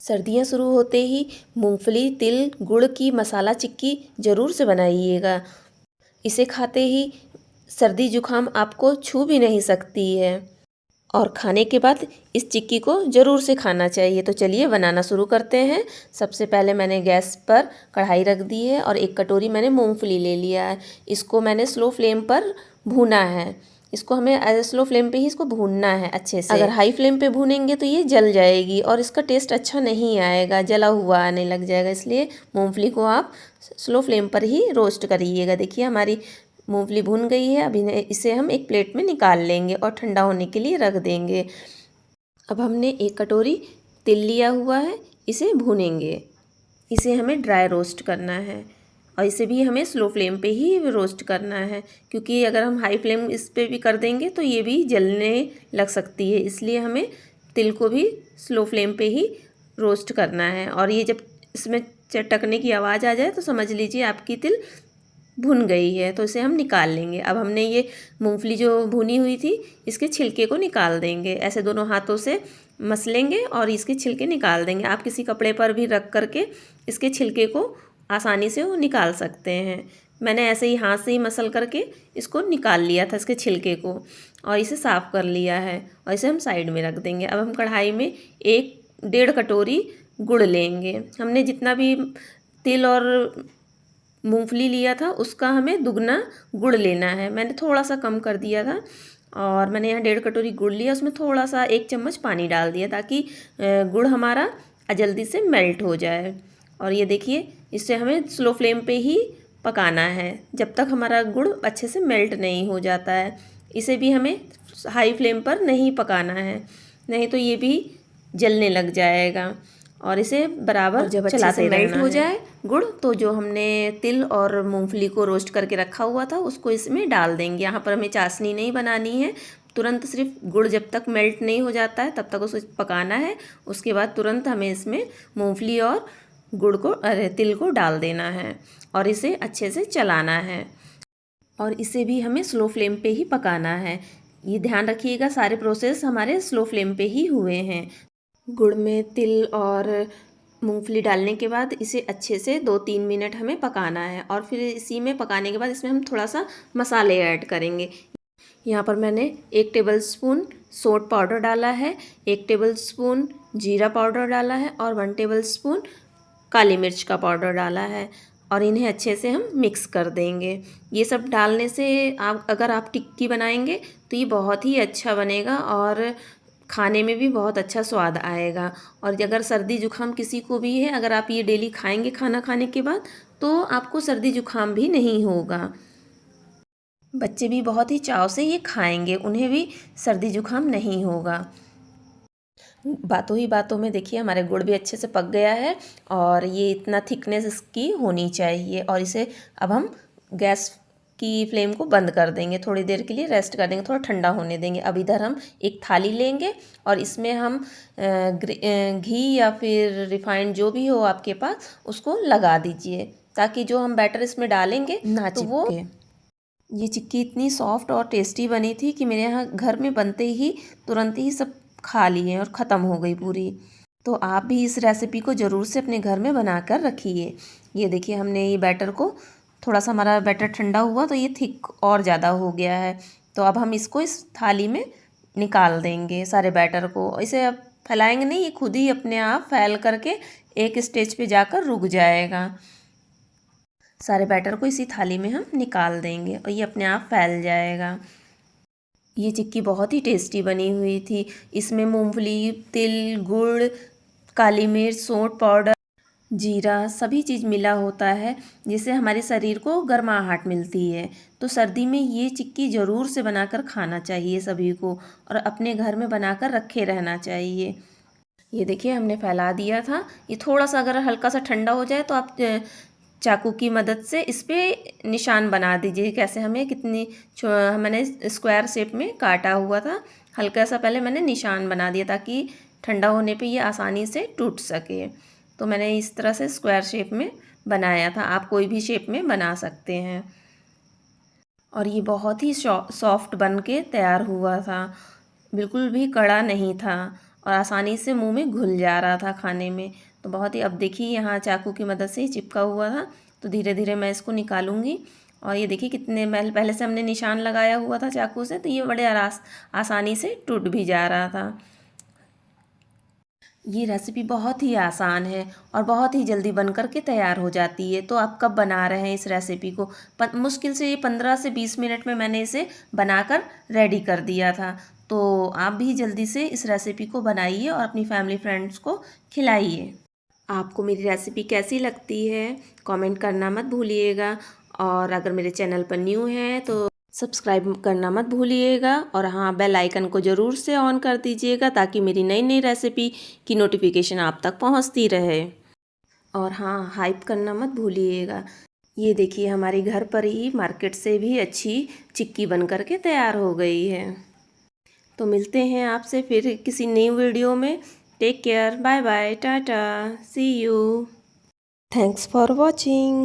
सर्दियाँ शुरू होते ही मूंगफली, तिल, गुड़ की मसाला चिक्की ज़रूर से बनाइएगा। इसे खाते ही सर्दी जुकाम आपको छू भी नहीं सकती है और खाने के बाद इस चिक्की को ज़रूर से खाना चाहिए। तो चलिए बनाना शुरू करते हैं। सबसे पहले मैंने गैस पर कढ़ाई रख दी है और एक कटोरी मैंने मूंगफली ले लिया है। इसको मैंने स्लो फ्लेम पर भूना है। इसको हमें स्लो फ्लेम पे ही इसको भूनना है अच्छे से। अगर हाई फ्लेम पे भूनेंगे तो ये जल जाएगी और इसका टेस्ट अच्छा नहीं आएगा, जला हुआ आने लग जाएगा। इसलिए मूंगफली को आप स्लो फ्लेम पर ही रोस्ट करिएगा। देखिए हमारी मूंगफली भून गई है। अभी इसे हम एक प्लेट में निकाल लेंगे और ठंडा होने के लिए रख देंगे। अब हमने एक कटोरी तिल लिया हुआ है, इसे भूनेंगे। इसे हमें ड्राई रोस्ट करना है और इसे भी हमें स्लो फ्लेम पे ही रोस्ट करना है, क्योंकि अगर हम हाई फ्लेम इस पे भी कर देंगे तो ये भी जलने लग सकती है। इसलिए हमें तिल को भी स्लो फ्लेम पे ही रोस्ट करना है। और ये जब इसमें चटकने की आवाज़ आ जाए तो समझ लीजिए आपकी तिल भुन गई है। तो इसे हम निकाल लेंगे। अब हमने ये मूंगफली जो भुनी हुई थी इसके छिलके को निकाल देंगे। ऐसे दोनों हाथों से मसलेंगे और इसके छिलके निकाल देंगे। आप किसी कपड़े पर भी रख करके इसके छिलके को आसानी से वो निकाल सकते हैं। मैंने ऐसे ही हाथ से ही मसल करके इसको निकाल लिया था, इसके छिलके को, और इसे साफ़ कर लिया है और इसे हम साइड में रख देंगे। अब हम कढ़ाई में 1-1.5 कटोरी गुड़ लेंगे। हमने जितना भी तिल और मूंगफली लिया था उसका हमें दुगना गुड़ लेना है। मैंने थोड़ा सा कम कर दिया था और मैंने यहाँ 1.5 कटोरी गुड़ लिया। उसमें थोड़ा सा 1 चम्मच पानी डाल दिया ताकि गुड़ हमारा जल्दी से मेल्ट हो जाए। और ये देखिए इसे हमें स्लो फ्लेम पे ही पकाना है जब तक हमारा गुड़ अच्छे से मेल्ट नहीं हो जाता है। इसे भी हमें हाई फ्लेम पर नहीं पकाना है, नहीं तो ये भी जलने लग जाएगा। और इसे बराबर जब अच्छे से मेल्ट हो जाए गुड़, तो जो हमने तिल और मूंगफली को रोस्ट करके रखा हुआ था उसको इसमें डाल देंगे। यहाँ पर हमें चाशनी नहीं बनानी है, तुरंत सिर्फ गुड़ जब तक मेल्ट नहीं हो जाता है तब तक उसको पकाना है। उसके बाद तुरंत हमें इसमें मूंगफली और गुड़ को तिल को डाल देना है और इसे अच्छे से चलाना है। और इसे भी हमें स्लो फ्लेम पे ही पकाना है। ये ध्यान रखिएगा सारे प्रोसेस हमारे स्लो फ्लेम पे ही हुए हैं। गुड़ में तिल और मूंगफली डालने के बाद इसे अच्छे से 2-3 मिनट हमें पकाना है। और फिर इसी में पकाने के बाद इसमें हम थोड़ा सा मसाले ऐड करेंगे। यहाँ पर मैंने 1 टेबलस्पून सौंठ पाउडर डाला है, 1 टेबलस्पून जीरा पाउडर डाला है और 1 टेबलस्पून काली मिर्च का पाउडर डाला है। और इन्हें अच्छे से हम मिक्स कर देंगे। ये सब डालने से अगर आप टिक्की बनाएंगे तो ये बहुत ही अच्छा बनेगा और खाने में भी बहुत अच्छा स्वाद आएगा। और अगर सर्दी जुकाम किसी को भी है, अगर आप ये डेली खाएंगे खाना खाने के बाद, तो आपको सर्दी जुकाम भी नहीं होगा। बच्चे भी बहुत ही चाव से ये खाएंगे, उन्हें भी सर्दी जुकाम नहीं होगा। बातों ही बातों में देखिए हमारे गुड़ भी अच्छे से पक गया है और ये इतना थिकनेस इसकी होनी चाहिए। और इसे अब हम गैस की फ्लेम को बंद कर देंगे, थोड़ी देर के लिए रेस्ट कर देंगे, थोड़ा ठंडा होने देंगे। अब इधर हम एक थाली लेंगे और इसमें हम घी या फिर रिफाइंड जो भी हो आपके पास उसको लगा दीजिए ताकि जो हम बैटर इसमें डालेंगे ना तो वो ये चिक्की इतनी सॉफ्ट और टेस्टी बनी थी कि मेरे यहाँ घर में बनते ही तुरंत ही सब खा लिए और ख़त्म हो गई पूरी। तो आप भी इस रेसिपी को ज़रूर से अपने घर में बना कर रखिए। ये देखिए हमने ये बैटर को थोड़ा सा हमारा बैटर ठंडा हुआ तो ये थिक और ज़्यादा हो गया है। तो अब हम इसको इस थाली में निकाल देंगे सारे बैटर को। इसे अब फैलाएंगे नहीं, ये खुद ही अपने आप फैल करके एक स्टेज पे जाकर रुक जाएगा। सारे बैटर को इसी थाली में हम निकाल देंगे और ये अपने आप फैल जाएगा। ये चिक्की बहुत ही टेस्टी बनी हुई थी। इसमें मूंगफली, तिल, गुड़, काली मिर्च, सौंठ पाउडर, जीरा सभी चीज़ मिला होता है जिससे हमारे शरीर को गर्माहट मिलती है। तो सर्दी में ये चिक्की ज़रूर से बनाकर खाना चाहिए सभी को और अपने घर में बनाकर रखे रहना चाहिए। ये देखिए हमने फैला दिया था। ये थोड़ा सा अगर हल्का सा ठंडा हो जाए तो आप चाकू की मदद से इस पर निशान बना दीजिए। कैसे हमें कितनी मैंने स्क्वायर शेप में काटा हुआ था, हल्का सा पहले मैंने निशान बना दिया ताकि ठंडा होने पे ये आसानी से टूट सके। तो मैंने इस तरह से स्क्वायर शेप में बनाया था, आप कोई भी शेप में बना सकते हैं। और ये बहुत ही सॉफ्ट बन के तैयार हुआ था, बिल्कुल भी कड़ा नहीं था और आसानी से मुंह में घुल जा रहा था खाने में। तो बहुत ही, अब देखिए यहाँ चाकू की मदद से ही चिपका हुआ था, तो धीरे धीरे मैं इसको निकालूंगी। और ये देखिए कितने पहले से हमने निशान लगाया हुआ था चाकू से, तो ये बड़े आसानी से टूट भी जा रहा था। ये रेसिपी बहुत ही आसान है और बहुत ही जल्दी बन कर के तैयार हो जाती है। तो आप कब बना रहे हैं इस रेसिपी को? मुश्किल से ये 15 से 20 मिनट में मैंने इसे बनाकर रेडी कर दिया था। तो आप भी जल्दी से इस रेसिपी को बनाइए और अपनी फैमिली फ्रेंड्स को खिलाइए। आपको मेरी रेसिपी कैसी लगती है कमेंट करना मत भूलिएगा। और अगर मेरे चैनल पर न्यू हैं तो सब्सक्राइब करना मत भूलिएगा। और हाँ, बेल आइकन को ज़रूर से ऑन कर दीजिएगा ताकि मेरी नई नई रेसिपी की नोटिफिकेशन आप तक पहुंचती रहे। और हाँ, हाइप करना मत भूलिएगा। ये देखिए हमारे घर पर ही मार्केट से भी अच्छी चिक्की बन कर के तैयार हो गई है। तो मिलते हैं आपसे फिर किसी नई वीडियो में। Take care, bye bye, tata, see you, thanks for watching.